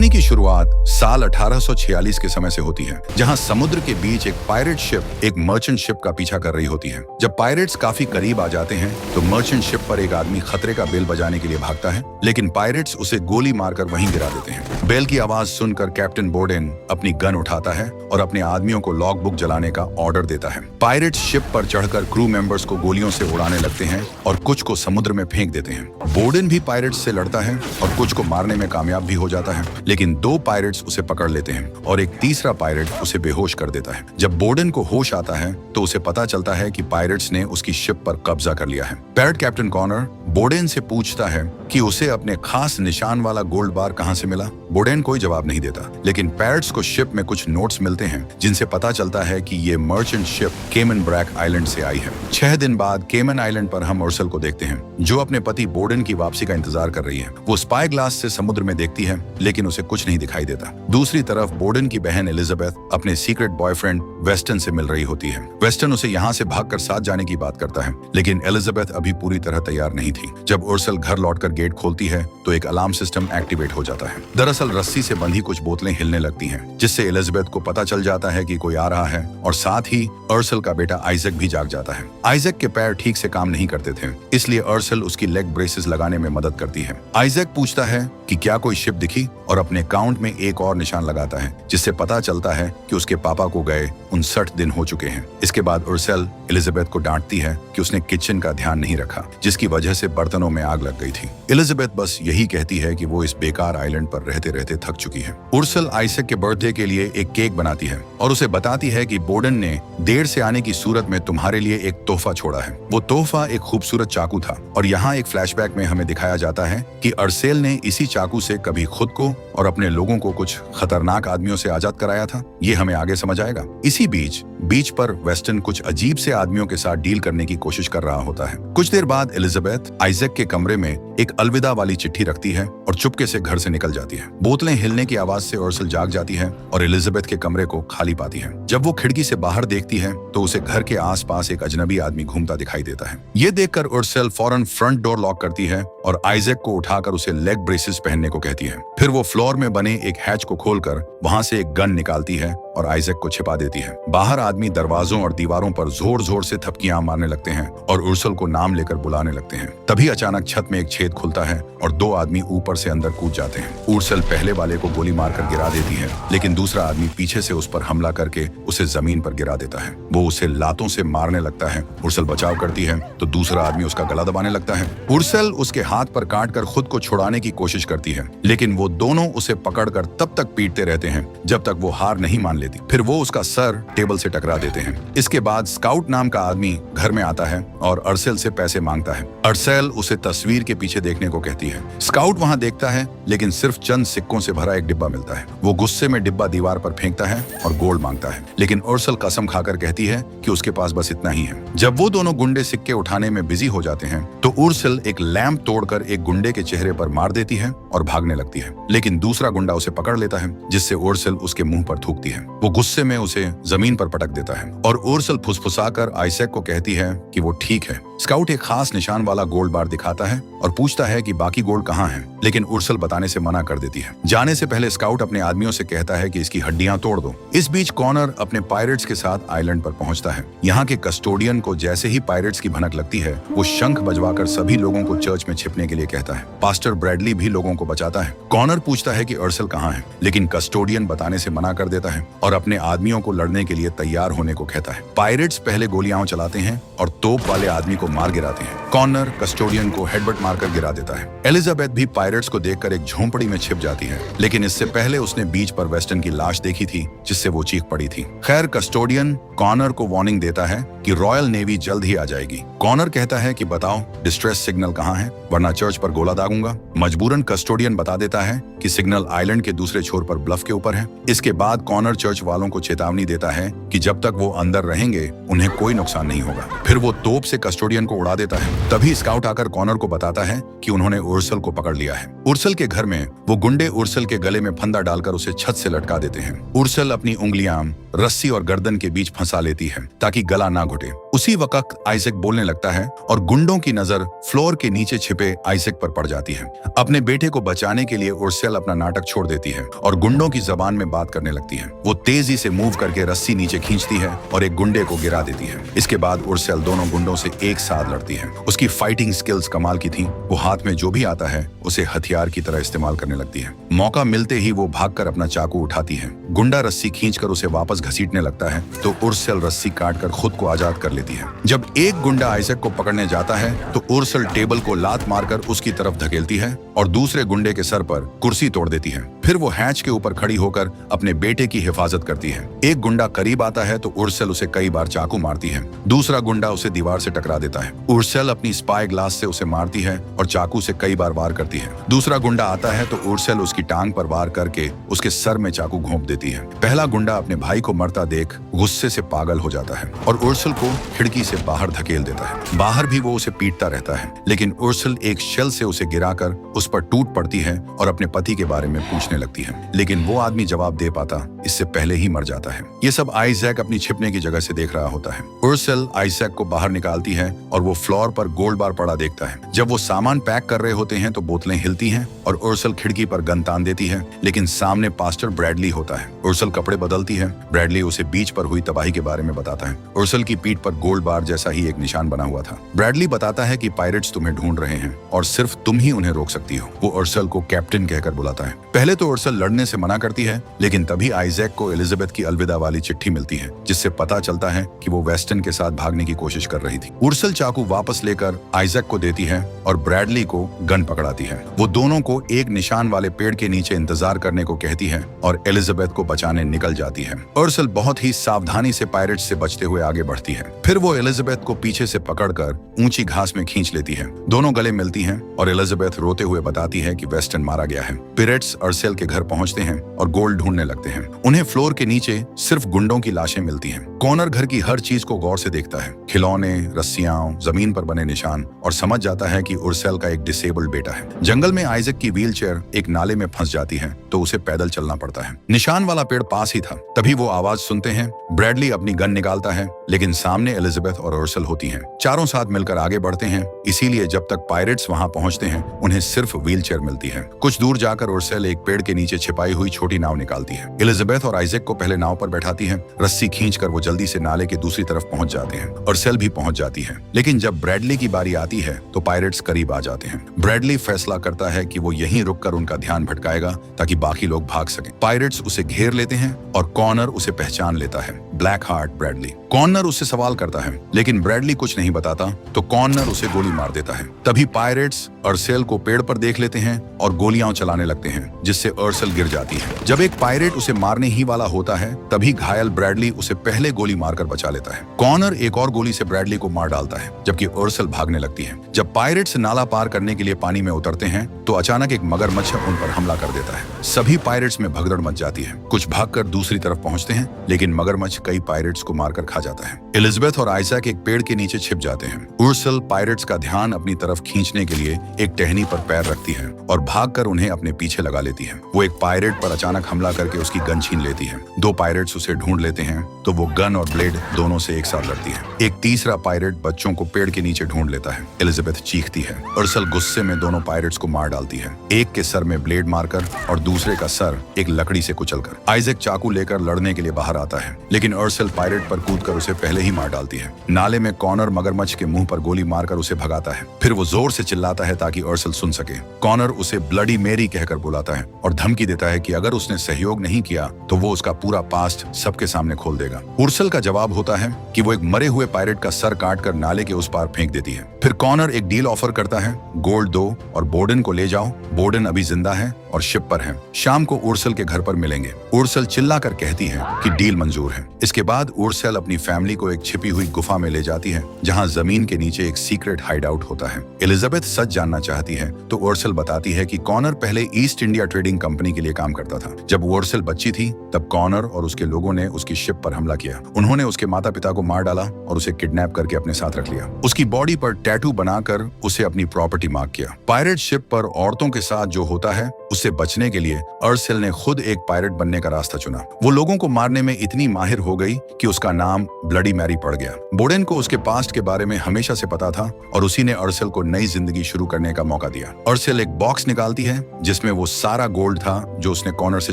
कहानी की शुरुआत साल 1846 के समय से होती है, जहां समुद्र के बीच एक पायरेट शिप एक मर्चेंट शिप का पीछा कर रही होती है। जब पायरेट्स काफी करीब आ जाते हैं तो मर्चेंट शिप पर एक आदमी खतरे का बेल बजाने के लिए भागता है, लेकिन पायरेट्स उसे गोली मारकर वहीं गिरा देते हैं। बेल की आवाज सुनकर कैप्टन बोर्डेन अपनी गन उठाता है और अपने आदमियों को लॉग बुक जलाने का ऑर्डर देता है। पायरेट्स शिप पर चढ़कर क्रू मेंबर्स को गोलियों से उड़ाने लगते हैं और कुछ को समुद्र में फेंक देते हैं। बोर्डेन भी पायरेट्स से लड़ता है और कुछ को मारने में कामयाब भी हो जाता है, लेकिन 2 पायरेट्स उसे पकड़ लेते हैं और एक तीसरा पायरेट उसे बेहोश कर देता है। जब बोर्डेन को होश आता है तो उसे पता चलता है कि पायरेट्स ने उसकी शिप पर कब्जा कर लिया है। पैरेट कैप्टन कॉनर बोर्डेन से पूछता है कि उसे अपने खास निशान वाला गोल्ड बार कहां से मिला। बोर्डेन कोई जवाब नहीं देता, लेकिन पैरेट्स को शिप में कुछ नोट्स मिलते हैं जिनसे पता चलता है कि ये मर्चेंट शिप केमन ब्रैक आइलैंड से आई है। 6 दिन बाद केमन आइलैंड पर हम उर्सल को देखते हैं, जो अपने पति बोर्डेन की वापसी का इंतजार कर रही है। वो स्पाई ग्लास से समुद्र में देखती है, लेकिन उसे कुछ नहीं दिखाई देता। दूसरी तरफ बोर्डेन की बहन एलिजाबेथ अपने सीक्रेट बॉयफ्रेंड वेस्टन से मिल रही होती है। वेस्टन उसे यहाँ से भागकर साथ जाने की बात करता है, लेकिन एलिजाबेथ अभी पूरी तरह तैयार नहीं थी। जब उर्सल घर लौटकर गेट खोलती है तो एक अलार्म सिस्टम एक्टिवेट हो जाता है। दरअसल रस्सी से बंधी कुछ बोतलें हिलने लगती हैं, जिससे एलिजाबेथ को पता चल जाता है कि कोई आ रहा है, और साथ ही उर्सल का बेटा आइजैक भी जाग जाता है। आइजैक के पैर ठीक से काम नहीं करते थे, इसलिए उर्सल उसकी लेग ब्रेसेस लगाने में मदद करती है। आइजैक पूछता है कि क्या कोई शिप दिखी, और अपने काउंट में एक और निशान लगाता है, जिससे पता चलता है कि उसके पापा को गए 59 दिन हो चुके हैं। इसके बाद उर्सल एलिजाबेथ को डांटती है कि उसने किचन का ध्यान नहीं रखा, जिसकी वजह से बर्तनों में आग लग गई थी। एलिजाबेथ बस यही कहती है कि वो इस बेकार आइलैंड पर रहते रहते थक चुकी है। उर्सल आइजैक के बर्थडे के लिए एक केक बनाती है और उसे बताती है कि बोर्डेन ने देर से आने की सूरत में तुम्हारे लिए एक तोहफा छोड़ा है। वो तोहफा एक खूबसूरत चाकू था, और यहाँ एक फ्लैशबैक में हमें दिखाया जाता है कि अर्सेल ने इसी चाकू से कभी खुद को और अपने लोगों को कुछ खतरनाक आदमियों से आजाद कराया था। ये हमें आगे समझ आएगा। इसी बीच पर वेस्टन कुछ अजीब से आदमियों के साथ डील करने की कोशिश कर रहा होता है। कुछ देर बाद एलिजाबेथ आइजैक के कमरे में एक अलविदा वाली चिट्ठी रखती है और चुपके से घर से निकल जाती है। बोतलें हिलने की आवाज से उर्सल जाग जाती है और एलिजाबेथ के कमरे को खाली पाती है। जब वो खिड़की से बाहर देखती है तो उसे घर के आसपास एक अजनबी आदमी घूमता दिखाई देता है। ये देखकर उर्सल फौरन फ्रंट डोर लॉक करती है और आइजैक को उठाकर उसे लेग ब्रेसेस पहनने को कहती है। फिर वो फ्लोर में बने एक हैच को खोलकर वहां से एक गन निकालती है और आइजैक को छिपा देती है। बाहर आदमी दरवाजों और दीवारों पर जोर जोर से थपकियां मारने लगते हैं और उर्सल को नाम लेकर बुलाने लगते हैं। तभी अचानक छत में एक छेद खुलता है और 2 आदमी ऊपर से अंदर कूद जाते हैं। उर्सल पहले वाले को गोली मारकर गिरा देती है, लेकिन दूसरा आदमी पीछे से उस पर हमला करके उसे जमीन पर गिरा देता है। वो उसे लातों से मारने लगता है। उर्सल बचाव करती है तो दूसरा आदमी उसका गला दबाने लगता है। उर्सल उसके हाथ पर काटकर खुद को छुड़ाने की कोशिश करती है, लेकिन वो दोनों उसे पकड़कर तब तक पीटते रहते हैं जब तक वो हार नहीं मान लेती। फिर वो उसका सर टेबल से टकरा देते हैं। इसके बाद स्काउट नाम का आदमी घर में आता है और अर्सेल से पैसे मांगता है। अर्सेल उसे तस्वीर के पीछे देखने को कहती है। स्काउट वहां देखता है, लेकिन सिर्फ चंद सिक्कों से भरा एक डिब्बा मिलता है। वो गुस्से में डिब्बा दीवार पर फेंकता है और गोल्ड मांगता है, लेकिन उर्सल कसम खाकर कहती है कि उसके पास बस इतना ही है। जब वो दोनों गुंडे सिक्के उठाने में बिजी हो जाते हैं तो उर्सल एक लैंप तोड़कर एक गुंडे के चेहरे पर मार देती है और भागने लगती है, लेकिन दूसरा गुंडा उसे पकड़ लेता है, जिससे उर्सल उसके मुंह पर थूकती है। वो गुस्से में उसे जमीन पर पटक देता है और उर्सल फुसफुसाकर आइजैक को कहती है कि वो ठीक है। स्काउट एक खास निशान वाला गोल्ड बार दिखाता है और पूछता है कि बाकी गोल्ड कहाँ है, लेकिन उर्सल बताने से मना कर देती है। जाने से पहले स्काउट अपने आदमियों से कहता है कि इसकी हड्डियां तोड़ दो। इस बीच कॉनर अपने पायरेट्स के साथ आइलैंड पर पहुंचता है। यहाँ के कस्टोडियन को जैसे ही पायरेट्स की भनक लगती है, वो शंख बजवाकर सभी लोगों को चर्च में छिपने के लिए कहता है। पास्टर ब्रैडली भी लोगों को बचाता है। कॉनर पूछता है कि उर्सल कहाँ है, लेकिन कस्टोडियन बताने से मना कर देता है और अपने आदमियों को लड़ने के लिए तैयार होने को कहता है। पायरेट्स पहले गोलियां चलाते हैं और तोप वाले आदमी को मार गिराते हैं। कॉनर कस्टोडियन को हेडबट मारकर गिरा देता है। एलिजाबेथ भी पायरेट्स को देखकर एक झोंपड़ी में छिप जाती है, लेकिन इससे पहले उसने बीच पर वेस्टन की लाश देखी थी, जिससे वो चीख पड़ी थी। खैर कस्टोडियन कॉनर को वार्निंग देता है कि रॉयल नेवी जल्द ही आ जाएगी। कॉनर कहता है कि बताओ डिस्ट्रेस सिग्नल कहाँ है, वरना चर्च पर गोला दागूंगा। मजबूरन कस्टोडियन बता देता है कि सिग्नल आइलैंड के दूसरे छोर पर ब्लफ के ऊपर है। इसके बाद कॉनर चर्च वालों को चेतावनी देता है कि जब तक वो अंदर रहेंगे उन्हें कोई नुकसान नहीं होगा। फिर वो तोप से कस्टोडियन को उड़ा देता है। तभी स्काउट आकर कॉनर को बताता है कि उन्होंने उर्सल को पकड़ लिया है। उर्सल के घर में वो गुंडे उर्सल के गले में फंदा डालकर उसे छत से लटका देते हैं। उर्सल अपनी उंगलियां रस्सी और गर्दन के बीच फंसा लेती है ताकि गला ना घुटे। उसी वक्त आइजैक बोलने लगता है और गुंडों की नजर फ्लोर के नीचे छिपे आइजैक पर पड़ जाती है। अपने बेटे को बचाने के लिए उर्सेल अपना नाटक छोड़ देती है और गुंडों की जबान में बात करने लगती है। वो तेजी से मूव करके रस्सी नीचे खींचती है और एक गुंडे को गिरा देती है। इसके बाद उर्सेल दोनों गुंडों से एक साथ लड़ती है। उसकी फाइटिंग स्किल्स कमाल की थी। वो हाथ में जो भी आता है उसे हथियार की तरह इस्तेमाल करने लगती है। मौका मिलते ही वो भागकर अपना चाकू उठाती है। गुंडा रस्सी खींचकर उसे वापस घसीटने लगता है तो उर्सेल रस्सी काटकर खुद को आजाद कर लेती है। जब एक गुंडा आइजैक को पकड़ने जाता है तो उर्सेल टेबल को लात मारकर उसकी तरफ धकेलती है और दूसरे गुंडे के सर पर कुर्सी तोड़ देती है। फिर वो हैच के ऊपर खड़ी होकर अपने बेटे की हिफाजत करती है। एक गुंडा करीब आता है तो उर्सेल उसे कई बार चाकू मारती है। दूसरा गुंडा उसे दीवार से टकरा देता है। उर्सेल अपनी स्पाई ग्लास से उसे मारती है और चाकू से कई बार वार करती है। दूसरा गुंडा आता है तो उर्सेल उसकी टांग पर वार करके उसके सर में चाकू घोंप देती है। पहला गुंडा अपने भाई को मरता देख गुस्से से पागल हो जाता है और उर्सेल को खिड़की से बाहर धकेल देता है। बाहर भी वो उसे पीटता रहता है, लेकिन उर्सेल एक शेल से उसे गिराकर उस पर टूट पड़ती है और अपने पति के बारे में पूछने लगती है, लेकिन वो आदमी जवाब दे पाता इससे पहले ही मर जाता है। ये सब आइजैक अपनी छिपने की जगह से देख रहा होता है। उर्सेल आइजैक को बाहर निकालती है और वो फ्लोर पर गोल्ड बार पड़ा देखता है। जब वो सामान पैक कर रहे होते हैं तो बोतलें हिलती हैं और उर्सेल खिड़की पर गन तान देती है, लेकिन सामने पास्टर ब्रैडली होता है। उर्सेल कपड़े बदलती है। ब्रैडली उसे बीच पर हुई तबाही के बारे में बताता है। उर्सेल की पीठ पर गोल्ड बार जैसा ही एक निशान बना हुआ था। ब्रैडली बताता है कि पायरेट्स तुम्हें ढूंढ रहे हैं और सिर्फ तुम ही उन्हें रोक सकती हो। वो उर्सेल को कैप्टन कहकर बुलाता है। पहले तो उर्सेल लड़ने से मना करती है, लेकिन तभी आइजैक को एलिजाबेथ की अलविदा वाली चिट्ठी मिलती है, जिससे पता चलता है कि वो वेस्टन के साथ भागने की कोशिश कर रही थी। उर्सेल चाकू वापस लेकर आइजैक को देती है और ब्रैडली को गन पकड़ाती है। वो दोनों को एक निशान वाले पेड़ के नीचे इंतजार करने को कहती है और एलिजाबेथ को बचाने निकल जाती है। उर्सेल बहुत ही सावधानी से पायरेट्स से बचते हुए आगे बढ़ती है। फिर वो एलिजाबेथ को पीछे से पकड़कर ऊंची घास में खींच लेती है। दोनों गले मिलती हैं और एलिजाबेथ रोते हुए बताती है कि वेस्टन मारा गया है। पायरेट्स उर्सेल के घर पहुंचते हैं और गोल्ड ढूंढने लगते हैं। उन्हें फ्लोर के नीचे सिर्फ गुंडों की लाशें मिलती हैं। कॉनर घर की हर चीज को गौर से देखता है, खिलौने, रस्सियां, जमीन पर बने निशान, और समझ जाता है कि उर्सेल का एक डिसेबल्ड बेटा है। जंगल में आइजैक की व्हीलचेयर एक नाले में फंस जाती है तो उसे पैदल चलना पड़ता है। निशान वाला पेड़ पास ही था। तभी वो आवाज सुनते हैं। ब्रैडली अपनी गन निकालता है, लेकिन सामने एलिजाबेथ और उर्सेल होती हैं। चारों साथ मिलकर आगे बढ़ते हैं, इसीलिए जब तक पायरेट्स वहां पहुंचते हैं उन्हें सिर्फ व्हीलचेयर मिलती है। कुछ दूर जाकर उर्सेल एक पेड़ के नीचे छिपाई हुई छोटी नाव निकालती है। एलिजाबेथ और आइजैक को पहले नाव पर बैठाती है। रस्सी खींचकर वो जल्दी से नाले के दूसरी तरफ पहुंच जाते हैं। उर्सेल भी पहुंच जाती है, लेकिन जब ब्रैडली की बारी आती है तो पायरेट्स करीब आ जाते हैं। ब्रैडली फैसला करता है कि वो यहीं रुककर उनका ध्यान भटकाएगा ताकि बाकी लोग भाग सकें। पायरेट्स उसे घेर लेते हैं और कॉनर उसे पहचान लेता है। Black heart Bradley. कॉनर उससे सवाल करता है, लेकिन ब्रैडली कुछ नहीं बताता तो कॉनर उसे गोली मार देता है। तभी पायरेट्स उर्सेल को पेड़ पर देख लेते हैं और गोलियां चलाने लगते हैं, जिससे उर्सेल गिर जाती है। जब एक पायरेट उसे मारने ही वाला होता है तभी घायल ब्रैडली उसे पहले गोली मारकर बचा लेता है। कॉनर एक और गोली से ब्रैडली को मार डालता है, जबकि उर्सेल भागने लगती है। जब पायरेट्स नाला पार करने के लिए पानी में उतरते हैं तो अचानक एक मगरमच्छ उन पर हमला कर देता है। सभी पायरेट्स में भगदड़ मच जाती है। कुछ भागकर दूसरी तरफ पहुंचते हैं, लेकिन मगरमच्छ कई पायरेट्स को मारकर खा जाता है। एलिजाबेथ और आइजैक एक पेड़ के नीचे छिप जाते हैं। उर्सेल पायरेट्स का ध्यान अपनी तरफ खींचने के लिए एक टहनी पर पैर रखती है और भागकर उन्हें अपने पीछे लगा लेती है। वो एक पायरेट पर अचानक हमला करके उसकी गन छीन लेती है। दो पायरेट्स उसे ढूंढ लेते हैं तो वो गन और ब्लेड दोनों से एक साथ लड़ती है। एक तीसरा पायरेट बच्चों को पेड़ के नीचे ढूंढ लेता है। एलिजाबेथ चीखती है। उर्सेल गुस्से में दोनों पायरेट्स को मार डालती है, एक के सर में ब्लेड मारकर और दूसरे का सर एक लकड़ी से कुचलकर। आइजैक चाकू लेकर लड़ने के लिए बाहर आता है, लेकिन उर्सेल पायरेट पर कूदकर उसे पहले ही मार डालती है। नाले में कॉनर मगरमच्छ के मुंह पर गोली मारकर उसे भगाता है। फिर वो जोर से चिल्लाता है ताकि उर्सेल सुन सके। कॉनर उसे ब्लडी मेरी कहकर बुलाता है और धमकी देता है कि अगर उसने सहयोग नहीं किया तो वो उसका पूरा पास्ट सबके सामने खोल देगा। उर्सेल का जवाब होता है कि वो एक मरे हुए पायरेट का सर काटकर नाले के उस पार फेंक देती है। फिर कॉनर एक डील ऑफर करता है, गोल्ड दो और बोर्डन को ले जाओ। बोर्डन अभी जिंदा है और शिप पर है। शाम को उर्सेल के घर पर मिलेंगे। उर्सेल चिल्लाकर कहती है कि डील मंजूर है। इसके बाद उर्सेल अपनी फैमिली को एक छिपी हुई गुफा में ले जाती है, जहां जमीन के नीचे एक सीक्रेट हाइड आउट होता है। एलिजाबेथ सच जानना चाहती है तो उर्सेल बताती है कि कॉनर पहले ईस्ट इंडिया ट्रेडिंग कंपनी के लिए काम करता था। जब उर्सेल बच्ची थी तब कॉनर और उसके लोगों ने उसकी शिप पर हमला किया। उन्होंने उसके माता पिता को मार डाला और उसे किडनैप करके अपने साथ रख लिया। उसकी बॉडी पर टैटू बनाकर उसे अपनी प्रॉपर्टी मार्क किया। पायरेट शिप पर औरतों के साथ जो होता है उससे बचने के लिए अर्सेल ने खुद एक पायरेट बनने का रास्ता चुना। वो लोगों को मारने में इतनी माहिर हो गई कि उसका नाम ब्लडी मैरी पड़ गया। बोडेन को उसके पास्ट के बारे में हमेशा से पता था और उसी ने अर्सेल को नई जिंदगी शुरू करने का मौका दिया। अर्सेल एक बॉक्स निकालती है जिसमें वो सारा गोल्ड था जो उसने कॉनर से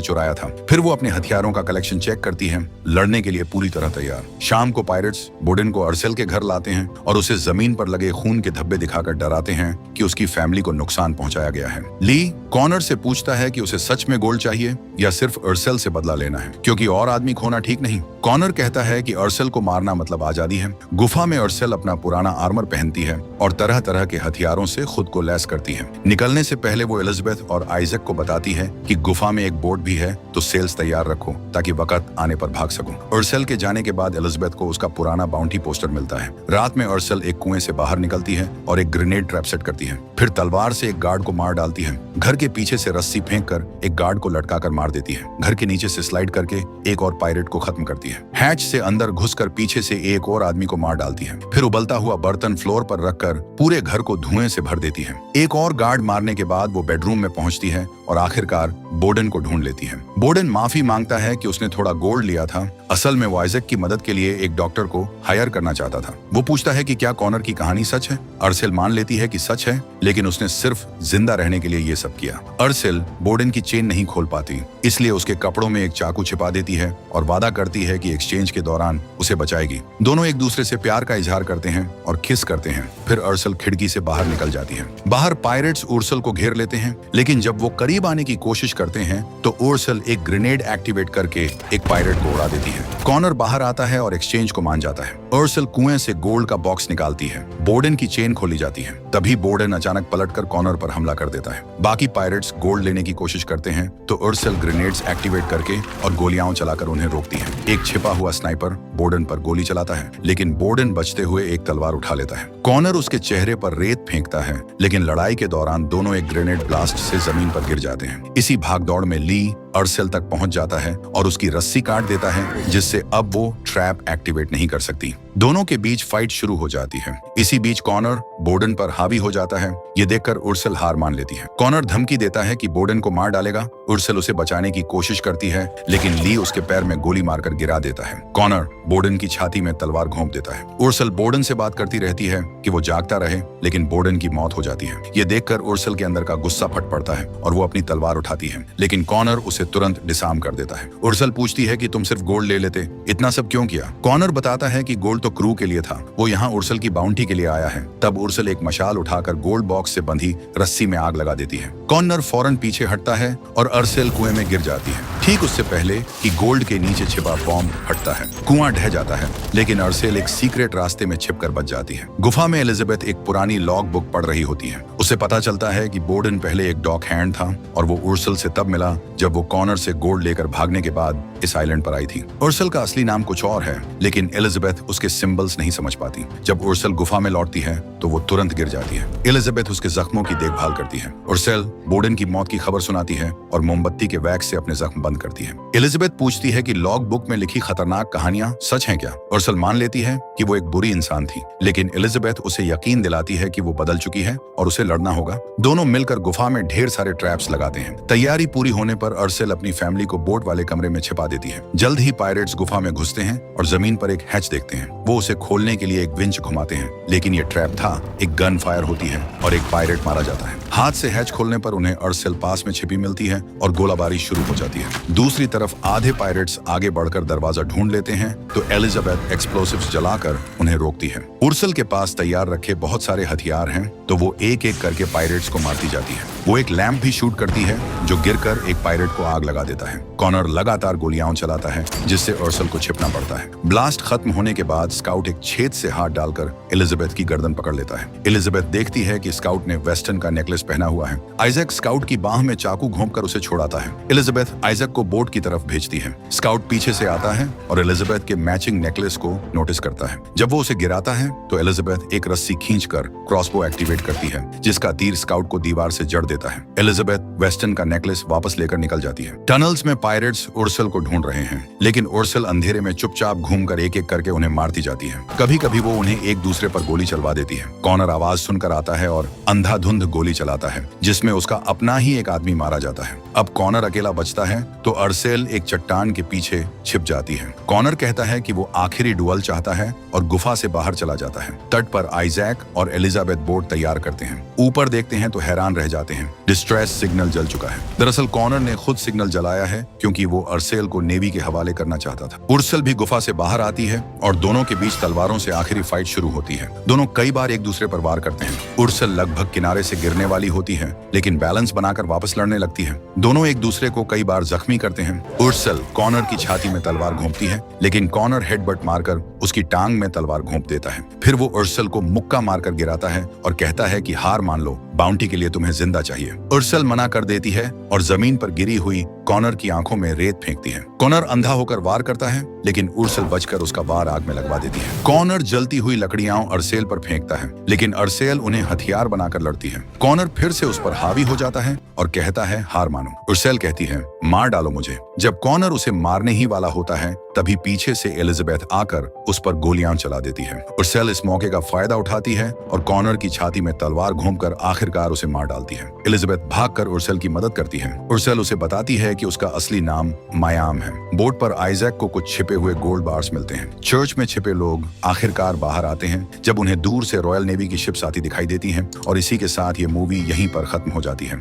चुराया था। फिर वो अपने हथियारों का कलेक्शन चेक करती है, लड़ने के लिए पूरी तरह तैयार। शाम को पायरेट्स बोडेन को अर्सेल के घर लाते हैं और उसे जमीन पर लगे खून के धब्बे दिखाकर डराते हैं कि उसकी फैमिली को नुकसान पहुंचाया गया है। ली कॉनर से पूछता है कि उसे सच में गोल्ड चाहिए या सिर्फ अर्सेल से बदला लेना है, क्योंकि और आदमी खोना ठीक नहीं। कॉनर कहता है कि अर्सेल को मारना मतलब आजादी है। गुफा में अर्सेल अपना पुराना आर्मर पहनती है और तरह तरह के हथियारों से खुद को लैस करती है। निकलने से पहले वो एलिजाबेथ और आइजक को बताती है कि गुफा में एक बोट भी है, तो सेल्स तैयार रखो ताकि वक्त आने पर भाग सकूं। अर्सेल के जाने के बाद एलिजाबेथ को उसका पुराना बाउंटी पोस्टर मिलता है। रात में अर्सेल एक कुएं से बाहर निकलती है और एक ग्रेनेड ट्रैप सेट करती है। फिर तलवार से एक गार्ड को मार डालती है। घर के पीछे से रस्सी फेंक कर एक गार्ड को लटका कर मार देती है। घर के नीचे से स्लाइड करके एक और पायरेट को खत्म करती है। हैच से अंदर घुसकर पीछे से एक और आदमी को मार डालती है। फिर उबलता हुआ बर्तन फ्लोर पर रखकर पूरे घर को धुएं से भर देती है। एक और गार्ड मारने के बाद वो बेडरूम में पहुंचती है और आखिरकार बोडेन को ढूंढ लेती है। बोडेन माफी मांगता है कि उसने थोड़ा गोल्ड लिया था। असल में वो आइजक की मदद के लिए एक डॉक्टर को हायर करना चाहता था। वो पूछता है कि क्या कॉनर की कहानी सच है। अर्सेल मान लेती है कि सच है, लेकिन उसने सिर्फ जिंदा रहने के लिए ये सब किया। अर्सेल बोडेन की चेन नहीं खोल पाती, इसलिए उसके कपड़ों में एक चाकू छिपा देती है और वादा करती है कि एक्सचेंज के दौरान उसे बचाएगी। दोनों एक दूसरे से प्यार का इजहार करते हैं और किस करते हैं। फिर अर्सेल खिड़की से बाहर निकल जाती है। बाहर पायरेट्स उर्सेल को घेर लेते हैं, लेकिन जब वो करीब आने की कोशिश करते हैं तो उर्सेल एक ग्रेनेड एक्टिवेट करके एक पायरेट को उड़ा देती है। कॉनर बाहर आता है और एक्सचेंज को मान जाता है। उर्सेल कुएं से गोल्ड का बॉक्स निकालती है। बोडेन की चेन खोली जाती है। तभी बोडेन अचानक पलटकर कॉनर पर हमला कर देता है। बाकी पायरेट्स गोल्ड लेने की कोशिश करते हैं तो उर्सेल ग्रेनेड्स एक्टिवेट करके और गोलियां चलाकर उन्हें रोकती है। एक छिपा हुआ स्नाइपर बोडेन पर गोली चलाता है, लेकिन बोडेन बचते हुए एक तलवार उठा लेता है। कॉनर उसके चेहरे पर रेत फेंकता है, लेकिन लड़ाई के दौरान दोनों एक ग्रेनेड ब्लास्ट से जमीन पर गिर जाते हैं। इसी भागदौड़ में ली अर्सेल तक पहुंच जाता है और उसकी रस्सी काट देता है, जिससे अब वो ट्रैप एक्टिवेट नहीं कर सकती। दोनों के बीच फाइट शुरू हो जाती है। इसी बीच कॉनर बोडेन पर हावी हो जाता है। ये देखकर उर्सेल हार मान लेती है। कॉनर धमकी देता है कि बोडेन को मार डालेगा। उर्सेल उसे बचाने की कोशिश करती है, लेकिन ली उसके पैर में गोली मारकर गिरा देता है। कॉनर बोडेन की छाती में तलवार घोंप देता है। उर्सेल बोडेन से बात करती रहती है कि वो जागता रहे, लेकिन बोडेन की मौत हो जाती है। ये देखकर उर्सेल के अंदर का गुस्सा फट पड़ता है और वो अपनी तलवार उठाती है, लेकिन कॉनर उसे तुरंत डिसार्म कर देता है। उर्सेल पूछती है कि तुम सिर्फ गोल्ड ले लेते, इतना सब क्यों किया? कॉनर बताता है कि गोल्ड तो क्रू के लिए था, वो यहाँ उर्सेल की बाउंटी के लिए आया है। तब उर्सेल एक मशाल उठाकर गोल्ड बॉक्स से बंधी रस्सी में आग लगा देती है। कॉनर फौरन पीछे हटता है और अर्सेल कुएं में गिर जाती है, ठीक उससे पहले कि गोल्ड के नीचे छिपा बॉम्ब फटता है। कुआं ढह जाता है, लेकिन अर्सेल एक सीक्रेट रास्ते में छिपकर बच जाती है। गुफा में एलिजाबेथ एक पुरानी लॉग बुक पढ़ रही होती है। उसे पता चलता है कि बोडेन पहले एक डॉक हैंड था और वो उर्सेल से तब मिला जब वो कॉनर से गोल्ड लेकर भागने के बाद इस आइलैंड पर आई थी। उर्सेल का असली नाम कुछ और है, लेकिन एलिजाबेथ उसके सिंबल्स नहीं समझ पाती। जब उर्सेल गुफा में लौटती है तो वो तुरंत गिर जाती है। एलिजाबेथ उसके जख्मों की देखभाल करती है। उर्सेल बोडेन की मौत की खबर सुनाती है और मोमबत्ती के वैक्स से अपने जख्म बंद करती है। एलिजाबेथ पूछती है कि लॉग बुक में लिखी खतरनाक कहानियां सच हैं क्या? उर्सेल मान लेती है कि वो एक बुरी इंसान थी, लेकिन एलिजाबेथ उसे यकीन दिलाती है कि वो बदल चुकी है और उसे लड़ना होगा। दोनों मिलकर गुफा में ढेर सारे ट्रैप्स लगाते हैं। तैयारी पूरी होने पर उर्सेल अपनी फैमिली को बोट वाले कमरे में छिपा देती है। जल्द ही पायरेट्स गुफा में घुसते हैं और जमीन पर एक हैच देखते हैं। वो उसे खोलने के लिए एक विंच घुमाते हैं, लेकिन ये ट्रैप था। एक गन फायर होती है और एक पायरेट मारा जाता है। हाथ से हैच खोलने पर उन्हें उर्सेल पास में छिपी मिलती है और गोलाबारी शुरू हो जाती है। दूसरी तरफ आधे पायरेट्स आगे बढ़कर दरवाजा ढूंढ लेते हैं तो एलिजाबेथ एक्सप्लोसिव्स जलाकर उन्हें रोकती है। उर्सेल के पास तैयार रखे बहुत सारे हथियार हैं, तो वो एक एक करके पायरेट्स को मारती जाती है। वो एक लैंप भी शूट करती है जो गिरकर एक पायरेट को आग लगा देता है। कॉनर लगातार गोलियां चलाता है, जिससे उर्सेल को छिपना पड़ता है। ब्लास्ट खत्म होने के बाद स्काउट एक छेद से हाथ डालकर एलिजाबेथ की गर्दन पकड़ लेता है। एलिजाबेथ देखती है कि स्काउट ने वेस्टर्न का नेकलेस पहना हुआ है। आइजक स्काउट की बाह में चाकू घोंपकर उसे छोड़ाता है। एलिजाबेथ आइजक को बोट की तरफ भेजती है। स्काउट पीछे से आता है और एलिजाबेथ के मैचिंग नेकलेस को नोटिस करता है। जब वो उसे गिराता है तो एलिजाबेथ एक रस्सी खींचकर क्रॉसबो एक्टिवेट करती है, जिसका तीर स्काउट को दीवार से जड़ देता है। एलिजाबेथ वेस्टन का नेकलेस वापस लेकर निकल जाती है। टनल्स में पायरेट्स उर्सल को ढूंढ रहे हैं, लेकिन उर्सल अंधेरे में चुपचाप घूमकर एक एक करके उन्हें मारती जाती है। कभी कभी वो उन्हें एक दूसरे पर गोली चलवा देती है। कॉनर आवाज सुनकर आता है और अंधाधुंध गोली चलाता है, जिसमें उसका अपना ही एक आदमी मारा जाता है। अब कॉनर अकेला बचता है तो अर्सेल एक चट्टान के पीछे छिप जाती है। कॉनर कहता है कि वो आखिरी डुअल चाहता है और गुफा से बाहर चला जाता है। तट पर आइजैक और एलिजाबेथ बोट तैयार करते हैं। ऊपर देखते हैं तो हैरान रह जाते हैं, डिस्ट्रेस सिग्नल जल चुका है। दरअसल कॉनर ने खुद सिग्नल जलाया है क्योंकि वो अर्सेल को नेवी के हवाले करना चाहता था। उर्सल भी गुफा से बाहर आती है और दोनों के बीच तलवारों से आखिरी फाइट शुरू होती है। दोनों कई बार एक दूसरे पर वार करते हैं। उर्सल लगभग किनारे से गिरने वाली होती है, लेकिन बैलेंस बनाकर वापस लड़ने लगती है। दोनों एक दूसरे को कई बार जख्मी करते हैं। उर्सल कॉनर की छाती में तलवार घोंपती है, लेकिन कॉनर हेडबट मारकर उसकी टांग में तलवार घोंप देता है। फिर वो उर्सल को मुक्का मारकर गिराता है और कहता है कि हार मान लो, बाउंटी के लिए तुम्हें जिंदा चाहिए। उर्सल मना कर देती है और जमीन पर गिरी हुई कॉनर की आंखों में रेत फेंकती है। कॉनर अंधा होकर वार करता है, लेकिन उर्सल बचकर उसका वार आग में लगवा देती है। कॉनर जलती हुई लकड़ियां अर्सेल पर फेंकता है, लेकिन अर्सेल उन्हें हथियार बनाकर लड़ती है। कॉनर फिर से उस पर हावी हो जाता है और कहता है हार मानो। उर्सेल कहती है मार डालो मुझे। जब कॉनर उसे मारने ही वाला होता है, तभी पीछे से एलिजाबेथ आकर उस पर गोलियां चला देती है। उर्सेल इस मौके का फायदा उठाती है और कॉनर की छाती में तलवार घोंपकर आखिरकार उसे मार डालती है। एलिजाबेथ भागकर उर्सेल की मदद करती है। उर्सेल उसे बताती है कि उसका असली नाम मायाम है। बोट पर आइजैक को कुछ छिपे हुए गोल्ड बार्स मिलते हैं। चर्च में छिपे लोग आखिरकार बाहर आते हैं जब उन्हें दूर से रॉयल नेवी की शिप्स आती दिखाई देती हैं, और इसी के साथ ये मूवी यहीं पर खत्म हो जाती है।